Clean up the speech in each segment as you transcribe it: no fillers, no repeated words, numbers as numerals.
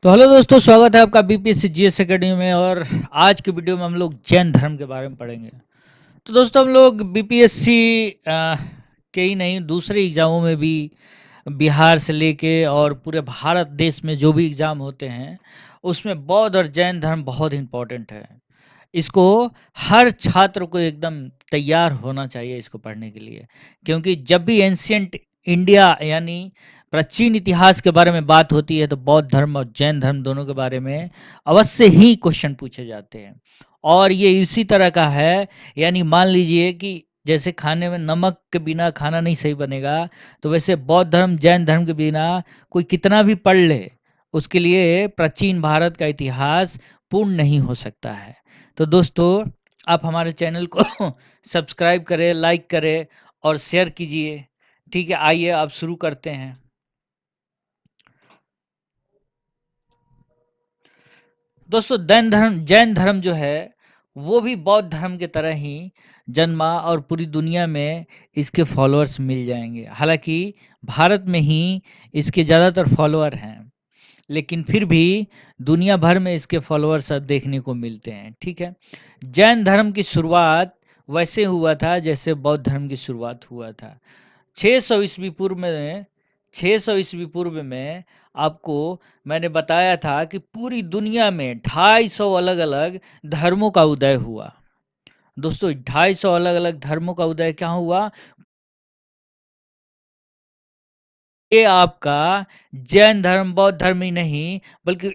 तो हेलो दोस्तों, स्वागत है आपका बीपीएससी जीएस एकेडमी में। और आज के वीडियो में हम लोग जैन धर्म के बारे में पढ़ेंगे। तो दोस्तों, हम लोग बीपीएससी के ही नहीं, दूसरे एग्जामों में भी बिहार से लेके और पूरे भारत देश में जो भी एग्ज़ाम होते हैं उसमें बौद्ध और जैन धर्म बहुत इम्पोर्टेंट है। इसको हर छात्र को एकदम तैयार होना चाहिए इसको पढ़ने के लिए, क्योंकि जब भी एंशियंट इंडिया यानी प्राचीन इतिहास के बारे में बात होती है तो बौद्ध धर्म और जैन धर्म दोनों के बारे में अवश्य ही क्वेश्चन पूछे जाते हैं। और ये इसी तरह का है, यानी मान लीजिए कि जैसे खाने में नमक के बिना खाना नहीं सही बनेगा, तो वैसे बौद्ध धर्म जैन धर्म के बिना कोई कितना भी पढ़ ले, उसके लिए प्राचीन भारत का इतिहास पूर्ण नहीं हो सकता है। तो दोस्तों, आप हमारे चैनल को सब्सक्राइब करें, लाइक करें और शेयर कीजिए। ठीक है, आइए अब शुरू करते हैं। दोस्तों, जैन धर्म जो है वो भी बौद्ध धर्म के तरह ही जन्मा और पूरी दुनिया में इसके फॉलोअर्स मिल जाएंगे। हालांकि भारत में ही इसके ज़्यादातर फॉलोअर हैं, लेकिन फिर भी दुनिया भर में इसके फॉलोअर्स अब देखने को मिलते हैं। ठीक है, जैन धर्म की शुरुआत वैसे हुआ था जैसे बौद्ध धर्म की शुरुआत हुआ था। 600 ईस्वी पूर्व में 600 ईस्वी पूर्व में आपको मैंने बताया था कि पूरी दुनिया में 250 अलग-अलग धर्मों का उदय हुआ। दोस्तों, 250 अलग-अलग धर्मों का उदय क्या हुआ? ये आपका जैन धर्म, बौद्ध धर्म ही नहीं, बल्कि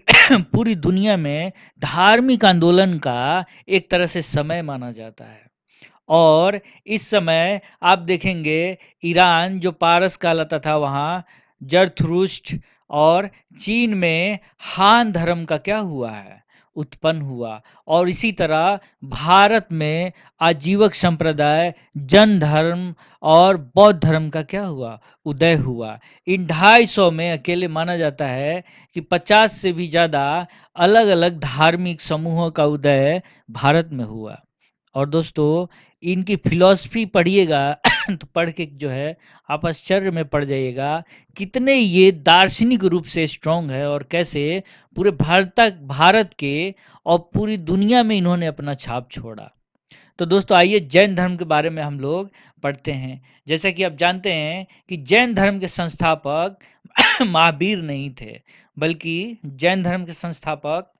पूरी दुनिया में धार्मिक आंदोलन का एक तरह से समय माना जाता है। और इस समय आप देखेंगे, ईरान जो पारस कहलाता था, वहाँ जरथुरुष्ट, और चीन में हान धर्म का क्या हुआ है, उत्पन्न हुआ। और इसी तरह भारत में आजीवक संप्रदाय, जैन धर्म और बौद्ध धर्म का क्या हुआ, उदय हुआ। इन 250 में अकेले माना जाता है कि 50 से भी ज़्यादा अलग अलग धार्मिक समूहों का उदय भारत में हुआ। और दोस्तों, इनकी फिलॉसफी पढ़िएगा तो पढ़ के जो है आप आश्चर्य में पड़ जाइएगा, कितने ये दार्शनिक रूप से स्ट्रांग है और कैसे पूरे भारत के और पूरी दुनिया में इन्होंने अपना छाप छोड़ा। तो दोस्तों, आइए जैन धर्म के बारे में हम लोग पढ़ते हैं। जैसा कि आप जानते हैं कि जैन धर्म के संस्थापक महावीर नहीं थे, बल्कि जैन धर्म के संस्थापक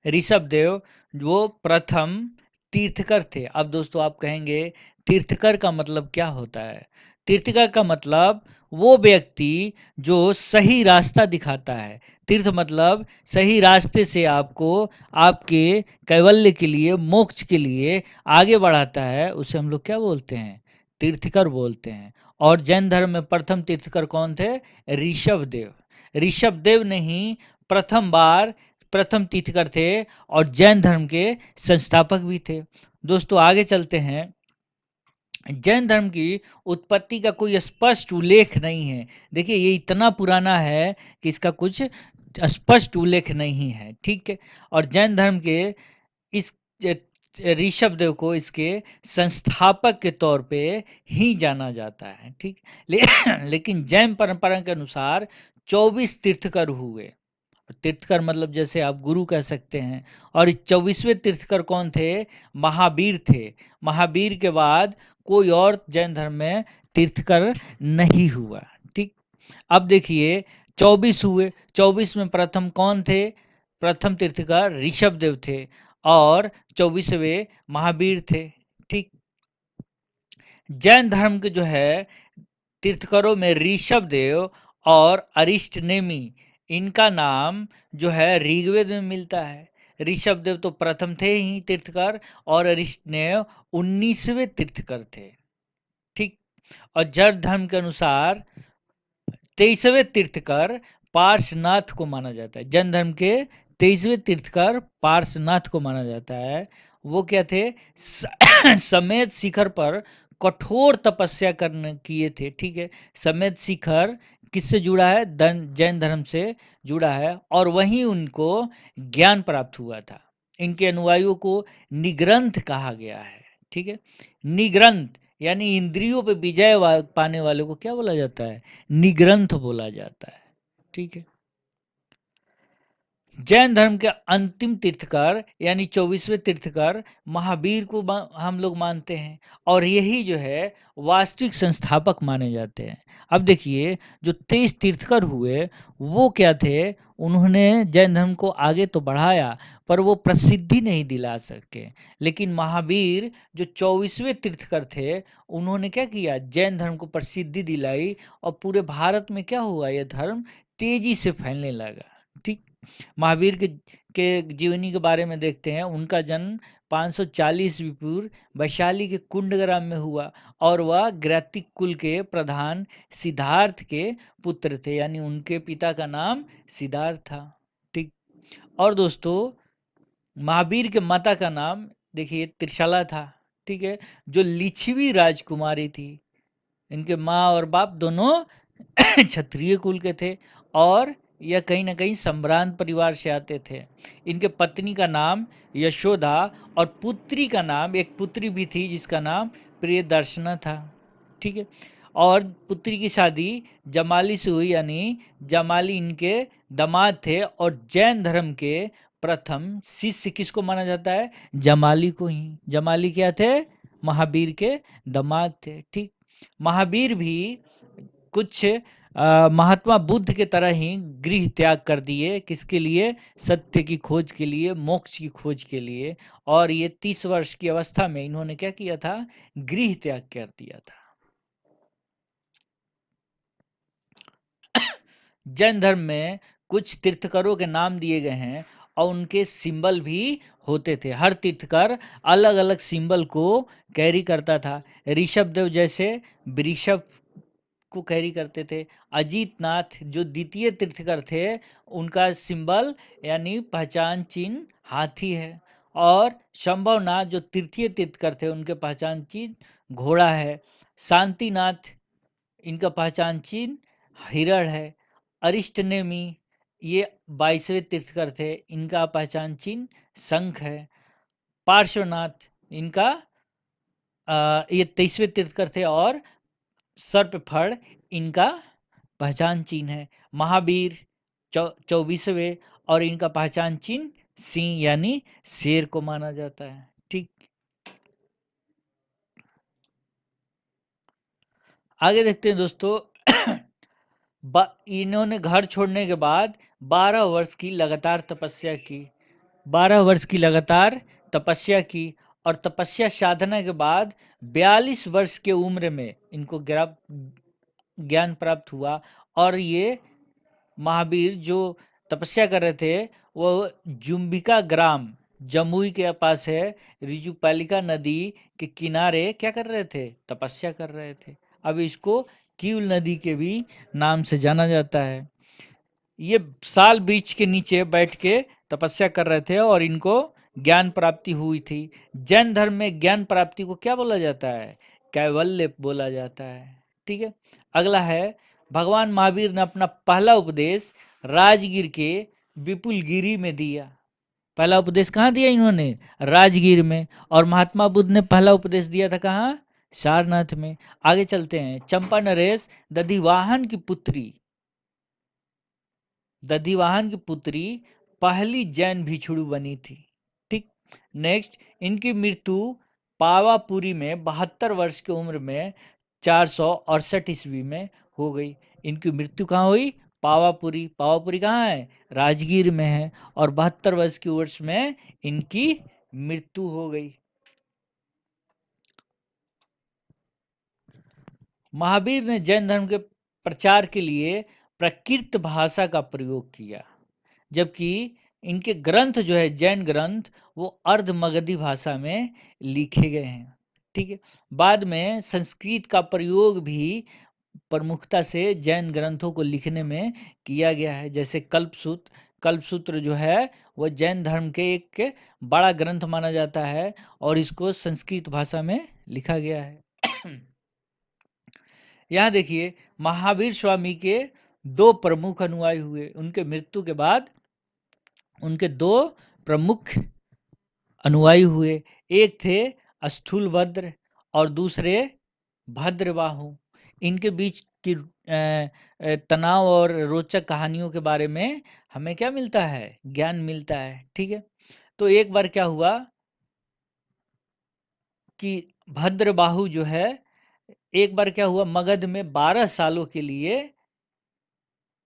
ऋषभदेव वो प्रथम तीर्थकर थे। अब दोस्तों, आप कहेंगे तीर्थकर का मतलब क्या होता है? तीर्थकर का मतलब वो व्यक्ति जो सही रास्ता दिखाता है। तीर्थ मतलब सही रास्ते से आपको आपके कैवल्य के लिए, मोक्ष के लिए आगे बढ़ाता है, उसे हम लोग क्या बोलते हैं? तीर्थकर बोलते हैं। और जैन धर्म में प्रथम तीर्थकर कौन थे? ऋषभदेव। ऋषभदेव ने ही प्रथम तीर्थकर थे और जैन धर्म के संस्थापक भी थे। दोस्तों, आगे चलते हैं। जैन धर्म की उत्पत्ति का कोई स्पष्ट उल्लेख नहीं है। देखिए, ये इतना पुराना है कि इसका कुछ स्पष्ट उल्लेख नहीं है। ठीक है, और जैन धर्म के इस ऋषभदेव को इसके संस्थापक के तौर पे ही जाना जाता है। ठीक, ले, लेकिन जैन परंपरा के अनुसार 24 तीर्थकर हुए। तीर्थकर मतलब जैसे आप गुरु कह सकते हैं। और 24वें तीर्थकर कौन थे? महावीर थे। महावीर के बाद कोई और जैन धर्म में तीर्थकर नहीं हुआ। ठीक, अब देखिए, 24 हुए। 24 में प्रथम कौन थे? प्रथम तीर्थकर ऋषभदेव थे और 24वें महावीर थे। ठीक, जैन धर्म के जो है तीर्थकरों में ऋषभदेव और अरिष्टनेमी, इनका नाम जो है ऋग्वेद में मिलता है। ऋषभदेव तो प्रथम थे ही तीर्थकर और अरिष्टनेम 19वें तीर्थकर थे। ठीक, और जैन धर्म के अनुसार 23वें तीर्थकर पार्श्वनाथ को माना जाता है। जैन धर्म के 23वें तीर्थकर पार्श्वनाथ को माना जाता है। वो क्या थे? समेत शिखर पर कठोर तपस्या करने किए थे। ठीक है, समेत शिखर किससे जुड़ा है? जैन धर्म से जुड़ा है, और वहीं उनको ज्ञान प्राप्त हुआ था। इनके अनुयायियों को निग्रंथ कहा गया है। ठीक है, निग्रंथ यानी इंद्रियों पे विजय पाने वाले को क्या बोला जाता है? निग्रंथ बोला जाता है। ठीक है, जैन धर्म के अंतिम तीर्थकर यानी 24वें तीर्थकर महावीर को हम लोग मानते हैं और यही जो है वास्तविक संस्थापक माने जाते हैं। अब देखिए जो 23 तीर्थकर हुए वो क्या थे, उन्होंने जैन धर्म को आगे तो बढ़ाया पर वो प्रसिद्धि नहीं दिला सके। लेकिन महावीर जो 24वें तीर्थकर थे उन्होंने क्या किया, जैन धर्म को प्रसिद्धि दिलाई और पूरे भारत में क्या हुआ, यह धर्म तेजी से फैलने लगा। ठीक, महावीर के जीवनी के बारे में देखते हैं। उनका जन्म 540 ईस्वी पूर्व वैशाली के कुंडग्राम में हुआ और वह ग्रैतिक कुल के प्रधान सिद्धार्थ के पुत्र थे, यानी उनके पिता का नाम सिद्धार्थ था। ठीक, और दोस्तों महावीर के माता का नाम देखिए त्रिशला था। ठीक है, जो लिच्छवी राजकुमारी थी। इनके माँ और बाप दोनों क्षत्रिय कुल के थे और यह कहीं ना कहीं सम्भ्रांत परिवार से आते थे। इनके पत्नी का नाम यशोदा और पुत्री का नाम, एक पुत्री भी थी जिसका नाम प्रियदर्शना था। ठीक है, और पुत्री की शादी जमाली से हुई, यानी जमाली इनके दामाद थे और जैन धर्म के प्रथम शिष्य किसको माना जाता है, जमाली को ही। जमाली क्या थे, महावीर के दामाद थे। ठीक, महावीर भी कुछ महात्मा बुद्ध के तरह ही गृह त्याग कर दिए, किसके लिए, सत्य की खोज के लिए, मोक्ष की खोज के लिए। और ये 30 वर्ष की अवस्था में इन्होंने क्या किया था, गृह त्याग कर दिया था। जैन धर्म में कुछ तीर्थकरों के नाम दिए गए हैं और उनके सिंबल भी होते थे। हर तीर्थकर अलग अलग सिंबल को कैरी करता था। ऋषभ देव जैसे वृषभ को कैरी करते थे। अजीत नाथ जो द्वितीय तीर्थकर थे, उनका सिंबल यानी पहचान चिन्ह हाथी है। और शंभवनाथ जो तृतीय तीर्थकर थे, उनके पहचान चिन्ह घोड़ा है। शांतिनाथ इनका पहचान चिन्ह हिरण है। अरिष्टनेमी ये 22वें तीर्थकर थे, इनका पहचान चिन्ह शंख है। पार्श्वनाथ इनका ये 23वें तीर्थकर थे और सर्प फड़ इनका पहचान चिन्ह है। महावीर 24वें और इनका पहचान चिन्ह सिंह यानी शेर को माना जाता है। ठीक, आगे देखते हैं दोस्तों। इन्होंने घर छोड़ने के बाद 12 वर्ष की लगातार तपस्या की। 12 वर्ष की लगातार तपस्या की और तपस्या साधना के बाद 42 वर्ष के उम्र में इनको ज्ञान प्राप्त हुआ। और ये महावीर जो तपस्या कर रहे थे वो जुम्बिका ग्राम जमुई के पास है, रिजुपालिका नदी के किनारे क्या कर रहे थे, तपस्या कर रहे थे। अब इसको कील नदी के भी नाम से जाना जाता है। ये साल वृक्ष के नीचे बैठ के तपस्या कर रहे थे और इनको ज्ञान प्राप्ति हुई थी। जैन धर्म में ज्ञान प्राप्ति को क्या बोला जाता है, कैवल्य बोला जाता है। ठीक है, अगला है भगवान महावीर ने अपना पहला उपदेश राजगीर के विपुलगिरी में दिया। पहला उपदेश कहाँ दिया इन्होंने, राजगीर में। और महात्मा बुद्ध ने पहला उपदेश दिया था कहाँ, सारनाथ में। आगे चलते हैं। चंपा नरेश दधिवाहन की पुत्री, दधिवाहन की पुत्री पहली जैन भिक्षुणी बनी थी। ठीक, नेक्स्ट इनकी मृत्यु पावापुरी में 72 वर्ष की उम्र में 468 ईस्वी में हो गई। इनकी मृत्यु कहाँ हुई, पावापुरी। पावापुरी कहाँ है, राजगीर में है। और 72 वर्ष की उम्र में इनकी मृत्यु हो गई। महावीर ने जैन धर्म के प्रचार के लिए प्रकृत भाषा का प्रयोग किया, जबकि इनके ग्रंथ जो है जैन ग्रंथ वो अर्ध मगधी भाषा में लिखे गए हैं। ठीक है, बाद में संस्कृत का प्रयोग भी प्रमुखता से जैन ग्रंथों को लिखने में किया गया है। जैसे कल्पसूत्र, कल्पसूत्र जो है वो जैन धर्म के एक बड़ा ग्रंथ माना जाता है और इसको संस्कृत भाषा में लिखा गया है। यहाँ देखिए महावीर स्वामी के दो प्रमुख अनुयायी हुए। उनके मृत्यु के बाद उनके दो प्रमुख अनुयायी हुए। एक थे स्थूलभद्र और दूसरे भद्रबाहु। इनके बीच की तनाव और रोचक कहानियों के बारे में हमें क्या मिलता है? ज्ञान मिलता है, ठीक है? तो एक बार क्या हुआ कि भद्रबाहु जो है, एक बार क्या हुआ मगध में 12 सालों के लिए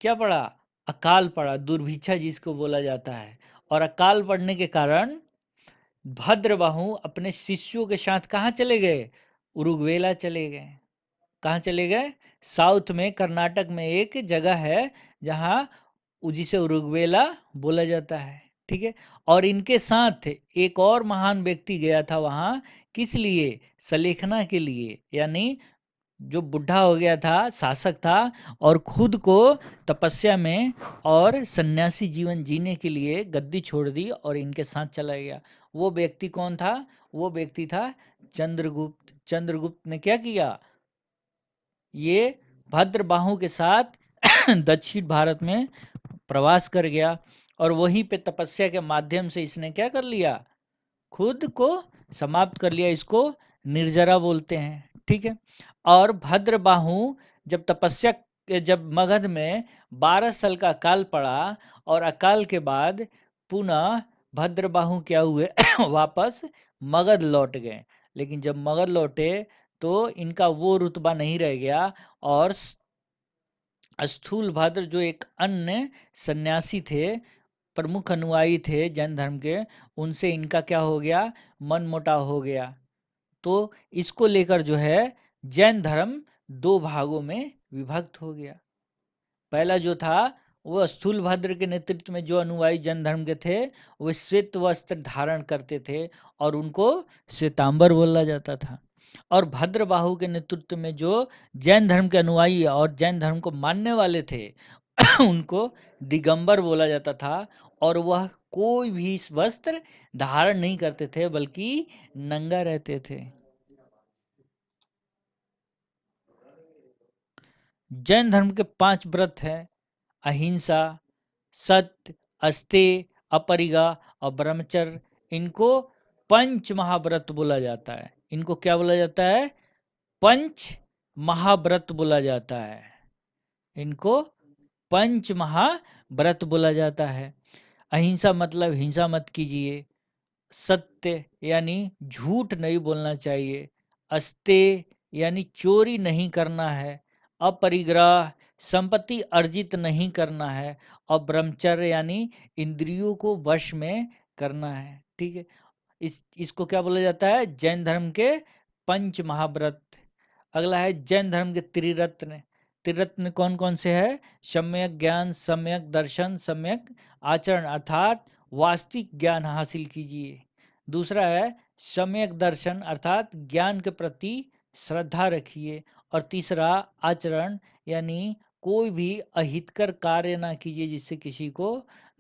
क्या पड़ा? अकाल पड़ा, दुर्भिक्षा जिसको बोला जाता है। और अकाल पड़ने के कारण भद्रबाहु अपने शिष्यों के साथ कहाँ चले गए? उरुग्वेला चले गए। कहाँ चले गए? साउथ में कर्नाटक में एक जगह है जहाँ जिसे उरुग्वेला बोला जाता है, ठीक है? और इनके साथ एक और महान व्यक्ति गया था वहाँ, किस लिए? सलेखना के लिए। यानी जो बुढ़ा हो गया था, शासक था और खुद को तपस्या में और सन्यासी जीवन जीने के लिए गद्दी छोड़ दी और इनके साथ चला गया। वो व्यक्ति कौन था? वो व्यक्ति था चंद्रगुप्त। चंद्रगुप्त ने क्या किया? ये भद्रबाहु के साथ दक्षिण भारत में प्रवास कर गया और वहीं पे तपस्या के माध्यम से इसने क्या कर लिया? खुद को समाप्त कर लिया। इसको निर्जरा बोलते हैं, ठीक है? और भद्रबाहु जब मगध में 12 साल का अकाल पड़ा और अकाल के बाद पुनः भद्रबाहु क्या हुए? वापस मगध लौट गए। लेकिन जब मगध लौटे तो इनका वो रुतबा नहीं रह गया और स्थूलभद्र जो एक अन्य सन्यासी थे, प्रमुख अनुयायी थे जैन धर्म के, उनसे इनका क्या हो गया? मनमुटाव हो गया। तो इसको लेकर जो है जैन धर्म 2 भागों में विभक्त हो गया। पहला जो था वो स्थूलभद्र के नेतृत्व में जो अनुयायी जैन धर्म के थे, वो श्वेत वस्त्र धारण करते थे और उनको श्वेतांबर बोला जाता था। और भद्रबाहु के नेतृत्व में जो जैन धर्म के अनुयायी और जैन धर्म को मानने वाले थे उनको दिगंबर बोला जाता था और वह कोई भी वस्त्र धारण नहीं करते थे बल्कि नंगा रहते थे। जैन धर्म के 5 व्रत हैं: अहिंसा, सत्य, अस्तेय, अपरिग्रह और ब्रह्मचर्य। इनको पंच महाव्रत बोला जाता है। इनको क्या बोला जाता है? पंच महाव्रत बोला जाता है। इनको पंच महाव्रत बोला जाता है। अहिंसा मतलब हिंसा मत कीजिए। सत्य यानी झूठ नहीं बोलना चाहिए। अस्तेय यानी चोरी नहीं करना है। अपरिग्रह संपत्ति अर्जित नहीं करना है। और ब्रह्मचर्य यानी इंद्रियों को वश में करना है, ठीक है? इसको क्या बोला जाता है? जैन धर्म के पंच महाव्रत। अगला है जैन धर्म के त्रिरत्न। त्रिरत्न कौन कौन से है? सम्यक ज्ञान, सम्यक दर्शन, सम्यक आचरण, अर्थात वास्तविक ज्ञान हासिल कीजिए। दूसरा है सम्यक दर्शन, अर्थात ज्ञान के प्रति श्रद्धा रखिए। और तीसरा आचरण, यानी कोई भी अहितकर कार्य ना कीजिए जिससे किसी को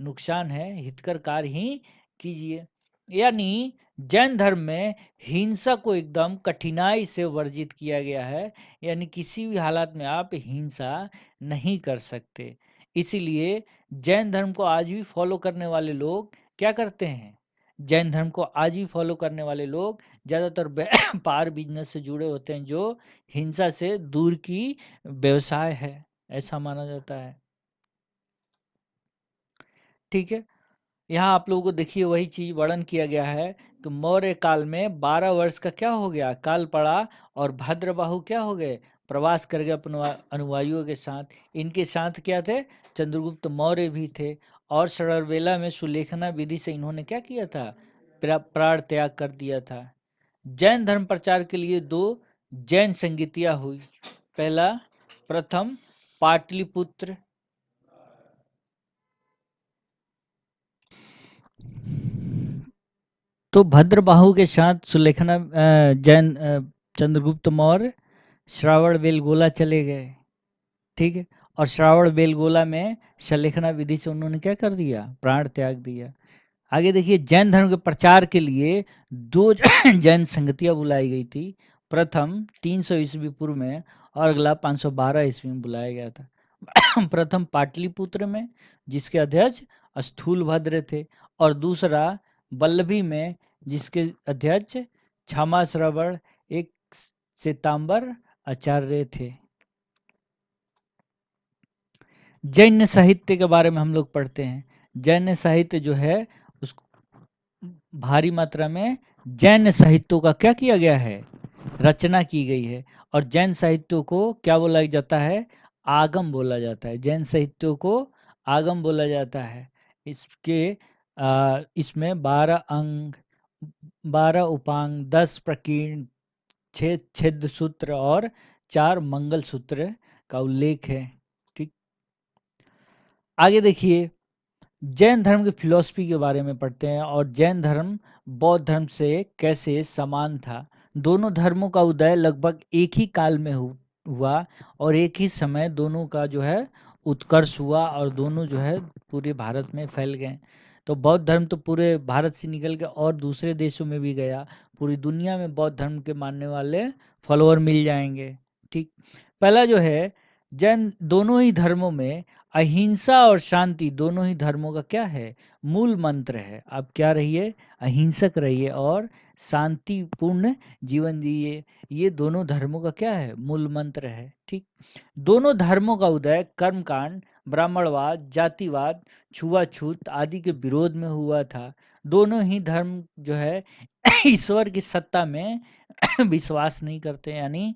नुकसान है, हितकर कार्य ही कीजिए। यानी जैन धर्म में हिंसा को एकदम कठिनाई से वर्जित किया गया है। यानी किसी भी हालत में आप हिंसा नहीं कर सकते। इसीलिए जैन धर्म को आज भी फॉलो करने वाले लोग क्या करते हैं? जैन धर्म को आज भी फॉलो करने वाले लोग ज़्यादातर व्यापार बिजनेस से जुड़े होते हैं जो हिंसा से दूर की व्यवसाय है, ऐसा माना जाता है, ठीक है? यहाँ आप लोगों को देखिए वही चीज़ वर्णन किया गया है कि मौर्य काल में 12 वर्ष का क्या हो गया? काल पड़ा और भद्रबाहु क्या हो गए? प्रवास कर गए अपने अनुयायियों के साथ। इनके साथ क्या थे? चंद्रगुप्त मौर्य भी थे। और शरवेला में सुलेखना विधि से इन्होंने क्या किया था? प्राण त्याग कर दिया था। जैन धर्म प्रचार के लिए 2 जैन संगीतियाँ हुई। पहला प्रथम पाटलिपुत्र। तो भद्रबाहु के साथ सुलेखना जैन चंद्रगुप्त मौर्य श्रावण बेलगोला चले गए, ठीक है? और श्रावण बेलगोला में सलेखना विधि से उन्होंने क्या कर दिया? प्राण त्याग दिया। आगे देखिए जैन धर्म के प्रचार के लिए 2 जैन संगतियाँ बुलाई गई थी। प्रथम 300 ईस्वी पूर्व में और अगला 512 ईस्वी में बुलाया गया था। प्रथम पाटलिपुत्र में जिसके अध्यक्ष स्थूलभद्र थे और दूसरा वल्लभी में जिसके अध्यक्ष क्षमा श्रवण एक श्वेतांबर आचार्य थे। जैन साहित्य के बारे में हम लोग पढ़ते हैं। जैन साहित्य जो है उस भारी मात्रा में जैन साहित्यों का क्या किया गया है, रचना की गई है। और जैन साहित्यों को क्या बोला जाता है, आगम बोला जाता है। जैन साहित्यों को आगम बोला जाता है। इसके इसमें 12 अंग, 12 उपांग, 10 प्रकीर्ण, 6 छिद्र सूत्र और 4 मंगल सूत्र का उल्लेख है। ठीक, आगे देखिए, जैन धर्म की फिलॉसफी के बारे में पढ़ते हैं। और जैन धर्म बौद्ध धर्म से कैसे समान था। दोनों धर्मों का उदय लगभग एक ही काल में हुआ और एक ही समय दोनों का जो है उत्कर्ष हुआ और दोनों जो है पूरे भारत में फैल गए। तो बौद्ध धर्म तो पूरे भारत से निकल के और दूसरे देशों में भी गया। पूरी दुनिया में बौद्ध धर्म के मानने वाले फॉलोअर मिल जाएंगे। ठीक, पहला जो है, जैन दोनों ही धर्मों में अहिंसा और शांति दोनों ही धर्मों का क्या है, मूल मंत्र है। आप क्या रहिए, अहिंसक रहिए और शांतिपूर्ण जीवन जिए। ये दोनों धर्मों का क्या है, मूल मंत्र है। ठीक, दोनों धर्मों का उदय कर्मकांड, ब्राह्मणवाद, जातिवाद, छुआछूत आदि के विरोध में हुआ था। दोनों ही धर्म जो है ईश्वर की सत्ता में विश्वास नहीं करते। यानी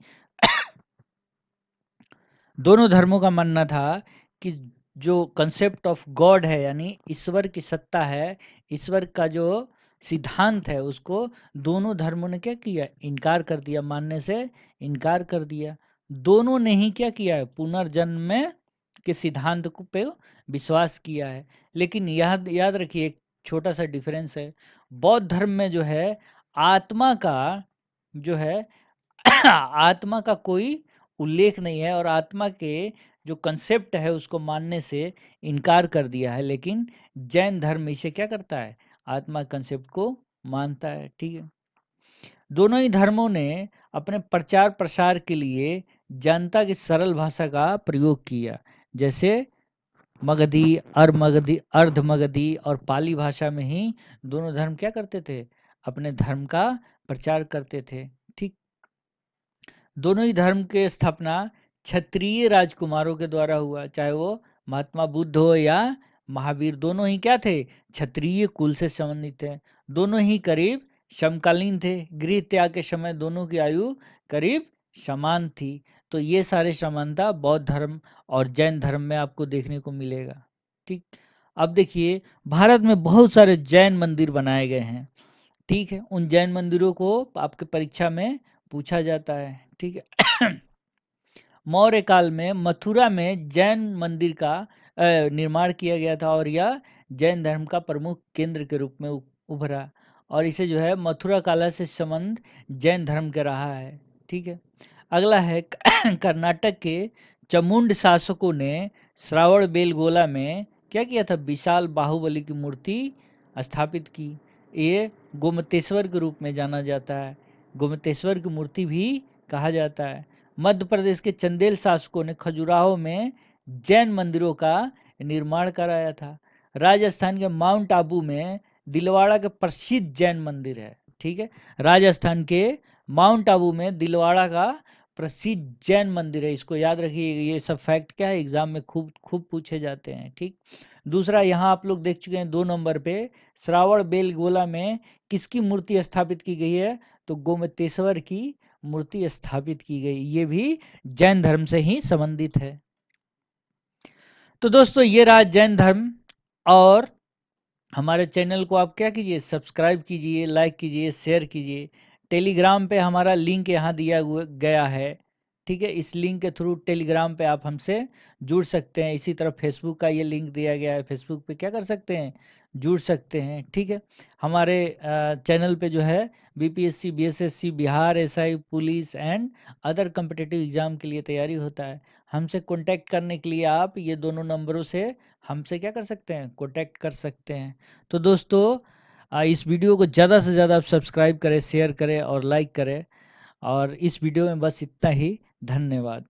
दोनों धर्मों का मानना था कि जो कंसेप्ट ऑफ गॉड है, यानी ईश्वर की सत्ता है, ईश्वर का जो सिद्धांत है, उसको दोनों धर्मों ने क्या किया, इनकार कर दिया, मानने से इनकार कर दिया। दोनों ने ही क्या किया है, पुनर्जन्म में के सिद्धांत को पे विश्वास किया है। लेकिन याद याद रखिए, एक छोटा सा डिफरेंस है। बौद्ध धर्म में जो है आत्मा का जो है आत्मा का कोई उल्लेख नहीं है और आत्मा के जो कंसेप्ट है उसको मानने से इनकार कर दिया है। लेकिन जैन धर्म इसे क्या करता है, आत्मा कंसेप्ट को मानता है। ठीक है, दोनों ही धर्मों ने अपने प्रचार प्रसार के लिए जनता की सरल भाषा का प्रयोग किया। जैसे मगधी, अर्धमगधी, अर्धमगधी और पाली भाषा में ही दोनों धर्म क्या करते थे, अपने धर्म का प्रचार करते थे। ठीक, दोनों ही धर्म के स्थापना क्षत्रिय राजकुमारों के द्वारा हुआ। चाहे वो महात्मा बुद्ध हो या महावीर, दोनों ही क्या थे, क्षत्रिय कुल से संबंधित थे। दोनों ही करीब समकालीन थे। गृह त्याग के समय दोनों की आयु करीब समान थी। तो ये सारे समानता बौद्ध धर्म और जैन धर्म में आपको देखने को मिलेगा। ठीक, अब देखिए, भारत में बहुत सारे जैन मंदिर बनाए गए हैं। ठीक है, उन जैन मंदिरों को आपके परीक्षा में पूछा जाता है। ठीक है, मौर्य काल में मथुरा में जैन मंदिर का निर्माण किया गया था और यह जैन धर्म का प्रमुख केंद्र के रूप में उभरा। और इसे जो है मथुरा काला से संबंध जैन धर्म का रहा है। ठीक है, अगला है कर्नाटक के चमुंड शासकों ने श्रावण बेलगोला में क्या किया था, विशाल बाहुबली की मूर्ति स्थापित की। ये गोमतेश्वर के रूप में जाना जाता है। गोमतेश्वर की मूर्ति भी कहा जाता है। मध्य प्रदेश के चंदेल शासकों ने खजुराहो में जैन मंदिरों का निर्माण कराया था। राजस्थान के माउंट आबू में दिलवाड़ा के प्रसिद्ध जैन मंदिर है। ठीक है, राजस्थान के माउंट आबू में दिलवाड़ा का प्रसिद्ध जैन मंदिर है। इसको याद रखिए, ये सब फैक्ट क्या है, एग्जाम में खूब खूब पूछे जाते हैं। ठीक, दूसरा यहाँ आप लोग देख चुके हैं 2 नंबर पे, श्रावण बेलगोला में किसकी मूर्ति स्थापित की गई है, तो गोमतेश्वर की मूर्ति स्थापित की गई। ये भी जैन धर्म से ही संबंधित है। तो दोस्तों, ये रहा जैन धर्म। और हमारे चैनल को आप क्या कीजिए, सब्सक्राइब कीजिए, लाइक कीजिए, शेयर कीजिए। टेलीग्राम पे हमारा लिंक यहाँ दिया गया है। ठीक है, इस लिंक के थ्रू टेलीग्राम पे आप हमसे जुड़ सकते हैं। इसी तरह फेसबुक का ये लिंक दिया गया है, फेसबुक पे क्या कर सकते हैं, जुड़ सकते हैं। ठीक है, हमारे चैनल पे जो है BPSC, BSSC, Bihar SI, police and other competitive exam के लिए तैयारी होता है। हमसे कांटेक्ट करने के लिए आप ये दोनों नंबरों से हमसे क्या कर सकते हैं, कांटेक्ट कर सकते हैं। तो दोस्तों, इस वीडियो को ज़्यादा से ज़्यादा आप सब्सक्राइब करें, शेयर करें और लाइक करें। और इस वीडियो में बस इतना ही। धन्यवाद।